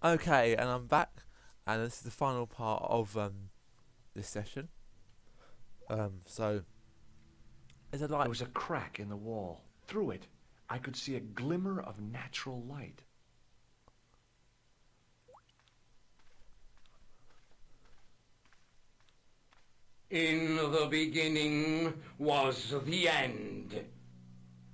Okay, and I'm back, and this is the final part of this session. So is it There like was a crack in the wall. Through it, I could see a glimmer of natural light. In the beginning was the end.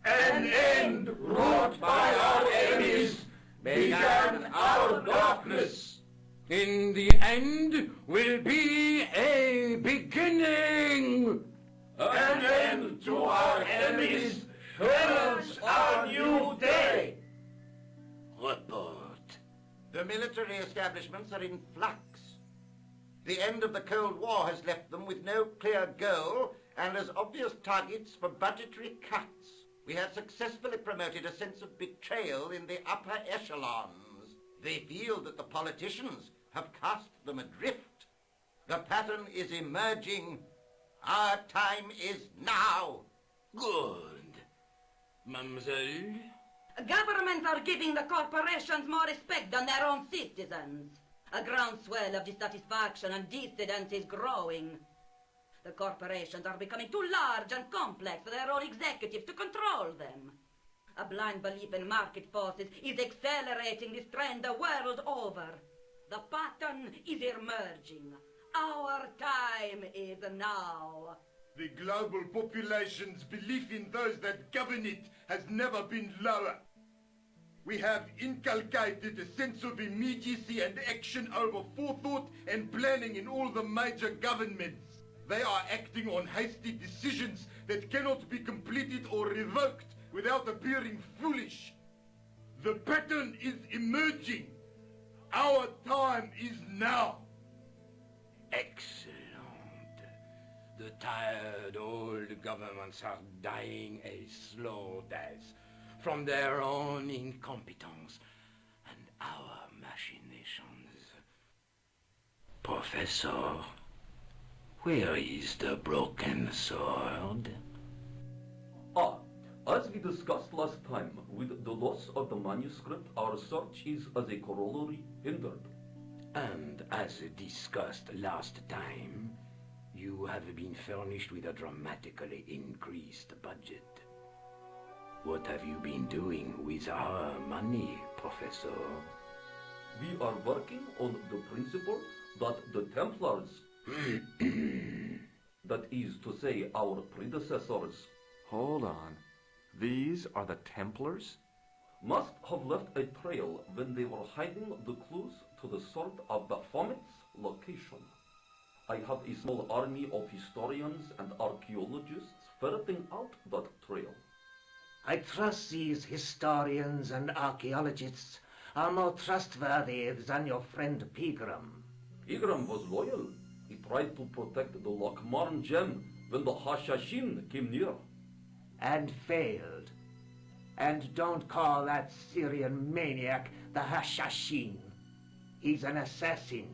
An end wrought by our enemies began our darkness. In the end will be a beginning. An end to our enemies heralds our new day. Report. The military establishments are in flux. The end of the Cold War has left them with no clear goal and as obvious targets for budgetary cuts. We have successfully promoted a sense of betrayal in the upper echelons. They feel that the politicians have cast them adrift. The pattern is emerging. Our time is now. Good. Mademoiselle? Governments are giving the corporations more respect than their own citizens. A groundswell of dissatisfaction and dissidence is growing. The corporations are becoming too large and complex for their own executives to control them. A blind belief in market forces is accelerating this trend the world over. The pattern is emerging. Our time is now. The global population's belief in those that govern it has never been lower. We have inculcated a sense of immediacy and action over forethought and planning in all the major governments. They are acting on hasty decisions that cannot be completed or revoked without appearing foolish. The pattern is emerging. Our time is now. Excellent. The tired old governments are dying a slow death from their own incompetence and our machinations. Professor, where is the broken sword? As we discussed last time, with the loss of the manuscript, our search is as a corollary hindered. And as discussed last time, you have been furnished with a dramatically increased budget. What have you been doing with our money, Professor? We are working on the principle that the Templars, that is to say our predecessors, Hold on. These are the Templars? must have left a trail when they were hiding the clues to the sword of Baphomet's location. I have a small army of historians and archaeologists ferreting out that trail. I trust these historians and archaeologists are more trustworthy than your friend Pegram. Pegram was loyal. He tried to protect the Lochmarn gem when the Hashashin came near. And failed. And don't call that Syrian maniac the Hashashin. He's an assassin.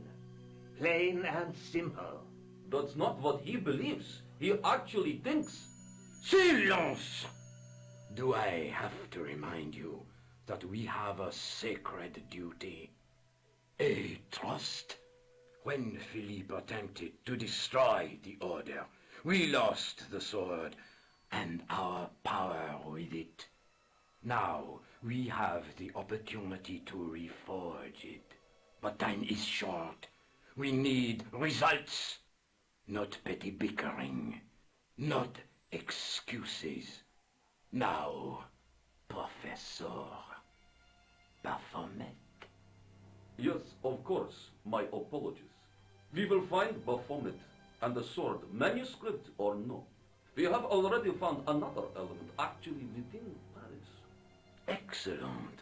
Plain and simple. That's not what he believes. He actually thinks. Silence! Do I have to remind you that we have a sacred duty? A trust? When Philippe attempted to destroy the order, we lost the sword and our power with it. Now we have the opportunity to reforge it. But time is short. We need results, not petty bickering, not excuses. Now, Professor Baphomet. Yes, of course, my apologies. We will find Baphomet and the sword, manuscript or no. We have already found another element actually within Paris. Excellent.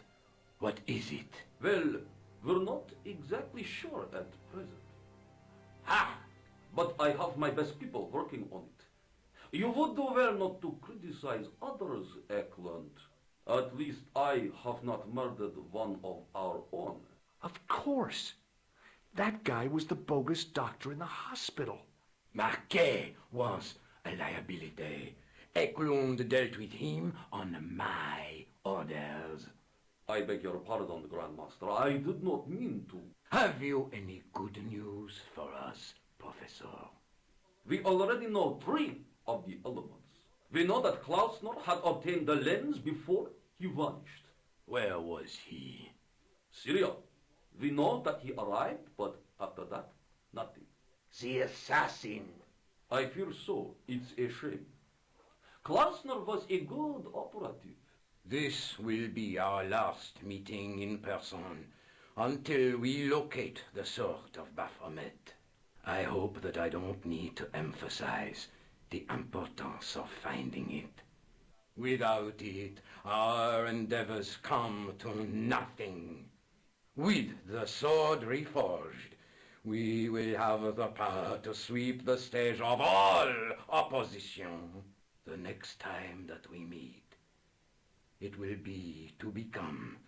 What is it? Well, we're not exactly sure at present. Ha! But I have my best people working on it. You would do well not to criticize others, Eklund. At least I have not murdered one of our own. Of course. That guy was the bogus doctor in the hospital. Marquet was a liability. Eklund dealt with him on my orders. I beg your pardon, Grandmaster. I did not mean to. Have you any good news for us, Professor? We already know 3 of the elements. We know that Klausner had obtained the lens before he vanished. Where was he? Syria. We know that he arrived, but after that, nothing. The assassin. I fear so. It's a shame. Klausner was a good operative. This will be our last meeting in person until we locate the sword of Baphomet. I hope that I don't need to emphasize the importance of finding it. Without it, our endeavors come to nothing. With the sword reforged, we will have the power to sweep the stage of all opposition the next time that we meet. It will be to become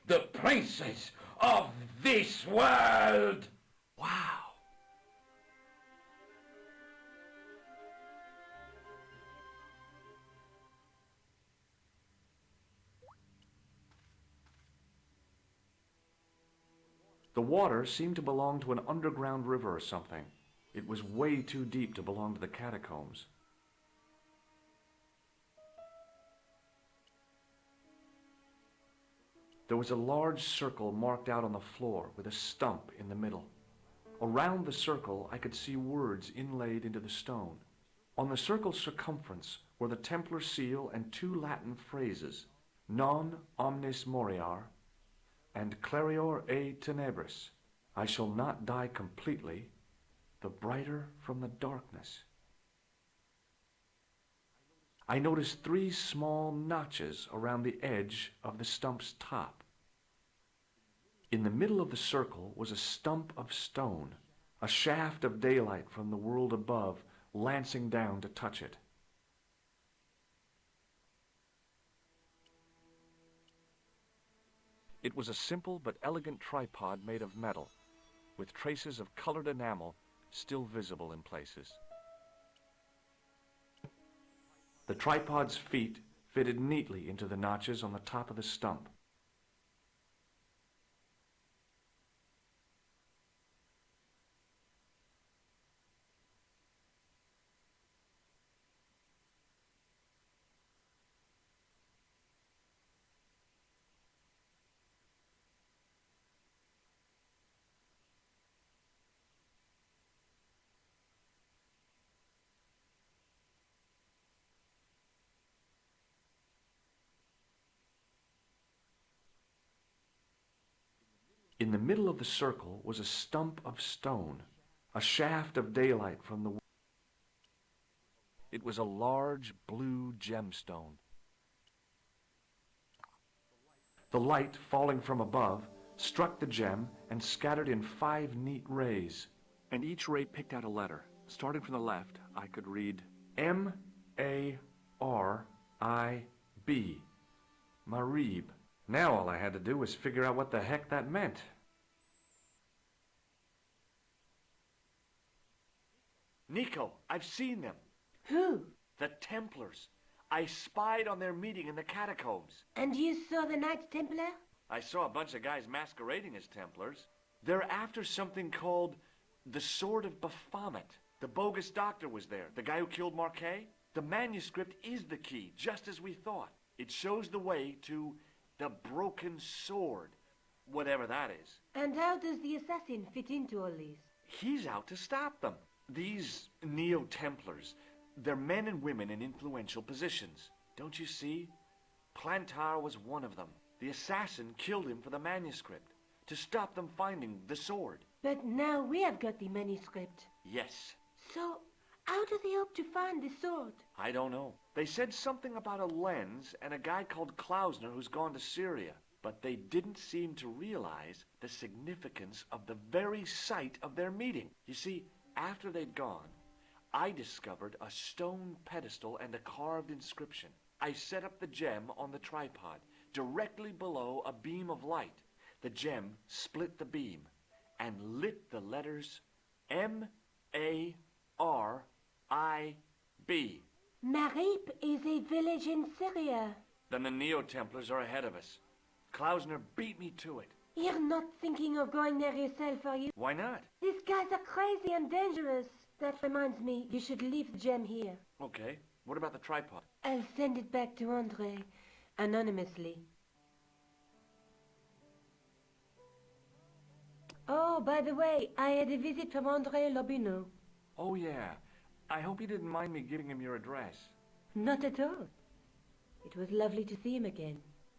the princess of this world! Wow. The water seemed to belong to an underground river or something. It was way too deep to belong to the catacombs. There was a large circle marked out on the floor with a stump in the middle. Around the circle I could see words inlaid into the stone. On the circle's circumference were the Templar seal and 2 Latin phrases, non omnis moriar and clarior e tenebris. I shall not die completely, the brighter from the darkness. I noticed 3 small notches around the edge of the stump's top. In the middle of the circle was a stump of stone, a shaft of daylight from the world above lancing down to touch it. It was a simple but elegant tripod made of metal, with traces of colored enamel still visible in places. The tripod's feet fitted neatly into the notches on the top of the stump. In the middle of the circle was a stump of stone, a shaft of daylight from the... It was a large blue gemstone. The light, falling from above, struck the gem and scattered in 5 neat rays. And each ray picked out a letter. Starting from the left, I could read M-A-R-I-B. Marib. Now all I had to do was figure out what the heck that meant. Nico, I've seen them. Who? The Templars. I spied on their meeting in the catacombs. And you saw the Knights Templar? I saw a bunch of guys masquerading as Templars. They're after something called the Sword of Baphomet. The bogus doctor was there, the guy who killed Marquet. The manuscript is the key, just as we thought. It shows the way to the broken sword, whatever that is. And how does the assassin fit into all this? He's out to stop them. These Neo-Templars, they're men and women in influential positions. Don't you see? Plantar was one of them. The assassin killed him for the manuscript, to stop them finding the sword. But now we have got the manuscript. Yes. So, how do they hope to find the sword? I don't know. They said something about a lens and a guy called Klausner who's gone to Syria. But they didn't seem to realize the significance of the very site of their meeting. You see, after they'd gone, I discovered a stone pedestal and a carved inscription. I set up the gem on the tripod, directly below a beam of light. The gem split the beam and lit the letters M-A-R-I-B. Marib is a village in Syria. Then the Neo-Templars are ahead of us. Klausner beat me to it. You're not thinking of going there yourself, are you? Why not? These guys are crazy and dangerous. That reminds me, you should leave the gem here. Okay. What about the tripod? I'll send it back to Andre, anonymously. Oh, by the way, I had a visit from Andre Lobineau. Oh, yeah. I hope you didn't mind me giving him your address. Not at all. It was lovely to see him again.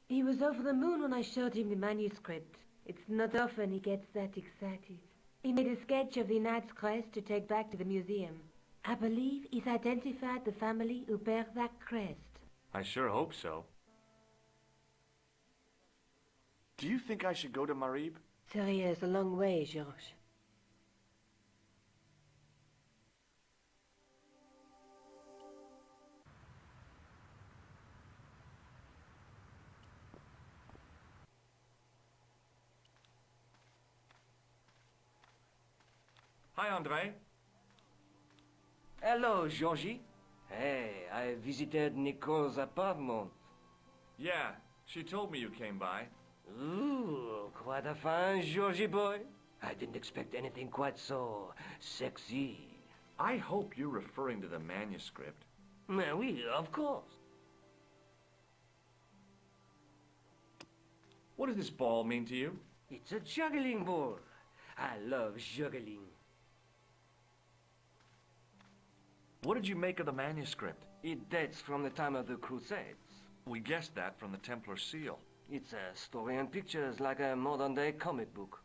He was over the moon when I showed him the manuscript. It's not often he gets that excited. He made a sketch of the knight's crest to take back to the museum. I believe he's identified the family who bear that crest. I sure hope so. Do you think I should go to Marib? Syria's a long way, Georges. Hi, Andre. Hello, Georgie. Hey, I visited Nicole's apartment. Yeah, she told me you came by. Ooh, quite a fine Georgie boy. I didn't expect anything quite so sexy. I hope you're referring to the manuscript. Oui, of course. What does this ball mean to you? It's a juggling ball. I love juggling. What did you make of the manuscript? It dates from the time of the Crusades. We guessed that from the Templar seal. It's a story and pictures like a modern-day comic book.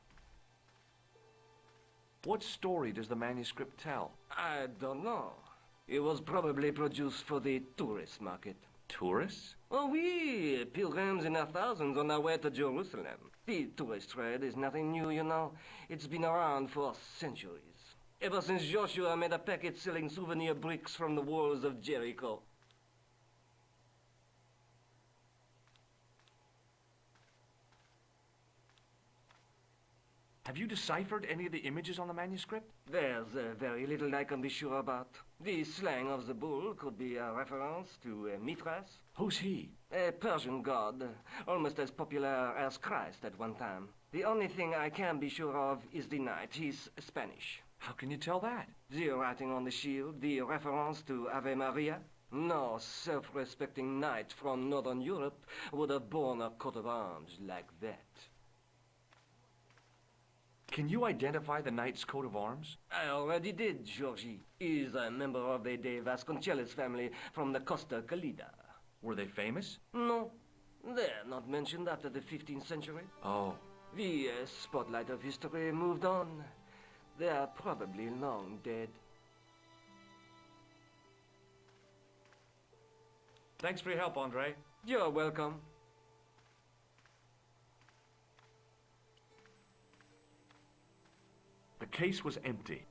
What story does the manuscript tell? I don't know. It was probably produced for the tourist market. Tourists? Oh, oui, pilgrims in their thousands on their way to Jerusalem. The tourist trade is nothing new, you know. It's been around for centuries. Ever since Joshua made a packet selling souvenir bricks from the walls of Jericho. Have you deciphered any of the images on the manuscript? There's very little I can be sure about. The slang of the bull could be a reference to Mithras. Who's he? A Persian god, almost as popular as Christ at one time. The only thing I can be sure of is the knight. He's Spanish. How can you tell that? The writing on the shield, the reference to Ave Maria. No self-respecting knight from Northern Europe would have borne a coat of arms like that. Can you identify the knight's coat of arms? I already did, Georgie. He's a member of the De Vasconcelos family from the Costa Calida. Were they famous? No, they're not mentioned after the 15th century. Oh. The spotlight of history moved on. They're probably long dead. Thanks for your help, Andre. You're welcome. The case was empty.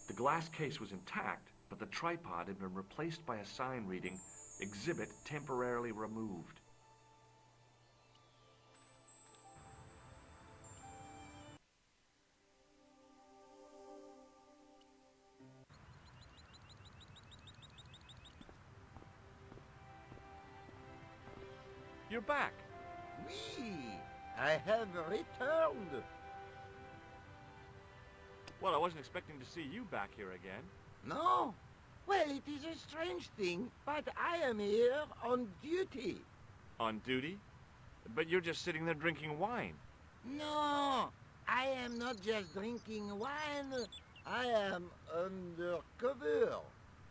The glass case was intact, but the tripod had been replaced by a sign reading, "Exhibit temporarily removed." You're back. Oui, I have returned. Well, I wasn't expecting to see you back here again. No? Well, it is a strange thing, but I am here on duty. On duty? But you're just sitting there drinking wine. No, I am not just drinking wine. I am undercover.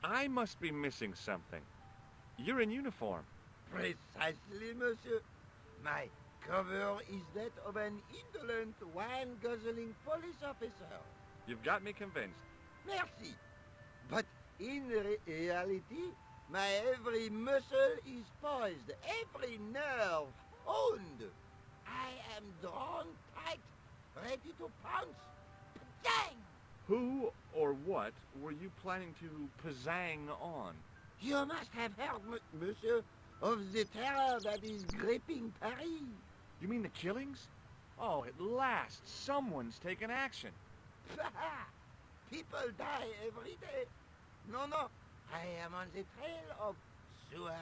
I must be missing something. You're in uniform. Precisely, monsieur. My cover is that of an indolent, wine-guzzling police officer. You've got me convinced. Merci. But in reality, my every muscle is poised, every nerve honed. I am drawn tight, ready to pounce. Dang! Who or what were you planning to pizzang on? You must have heard, monsieur, of the terror that is gripping Paris. You mean the killings? Oh, at last, someone's taken action. People die every day. No, I am on the trail of Sieur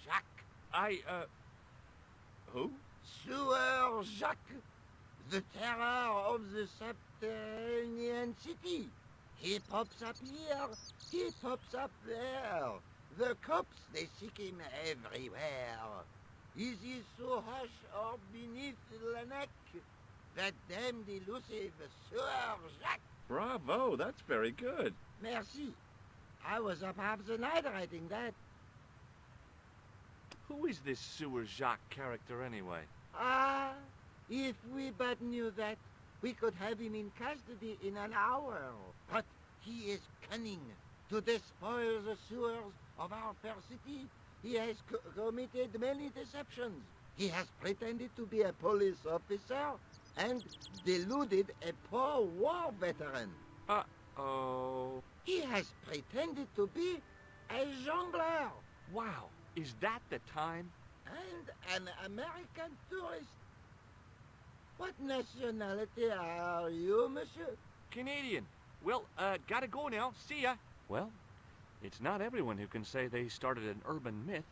Jacques. Who? Sewer Jacques, the terror of the subterranean city. He pops up here, he pops up there. The cops, they seek him everywhere. Is he so hush or beneath the neck? That damned elusive Sewer Jacques. Bravo, that's very good. Merci. I was up half the night writing that. Who is this Sewer Jacques character anyway? Ah, if we but knew that, we could have him in custody in an hour. But he is cunning to despoil the sewers of our fair city. He has committed many deceptions. He has pretended to be a police officer and deluded a poor war veteran. Uh-oh. He has pretended to be a jongleur. Wow, is that the time? And an American tourist. What nationality are you, monsieur? Canadian. Well, gotta go now. See ya. Well, it's not everyone who can say they started an urban myth.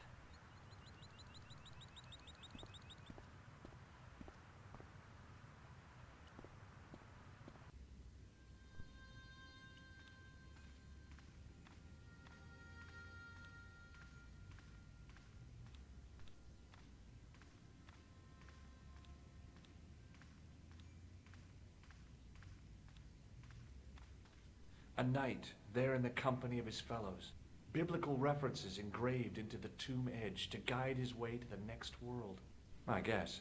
A knight, there in the company of his fellows. Biblical references engraved into the tomb edge to guide his way to the next world. I guess.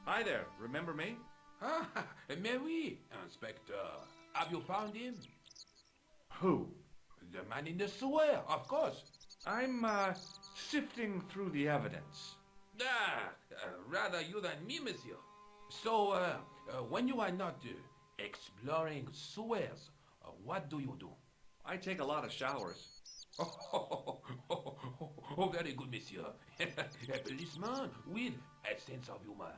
Hi there, remember me? Ah, mais oui, Inspector. Have you found him? Who? The man in the sewer, of course. I'm, sifting through the evidence. Ah, rather you than me, monsieur. So, when you are not exploring sewers, what do you do? I take a lot of showers. Oh, very good, monsieur. A policeman with a sense of humor.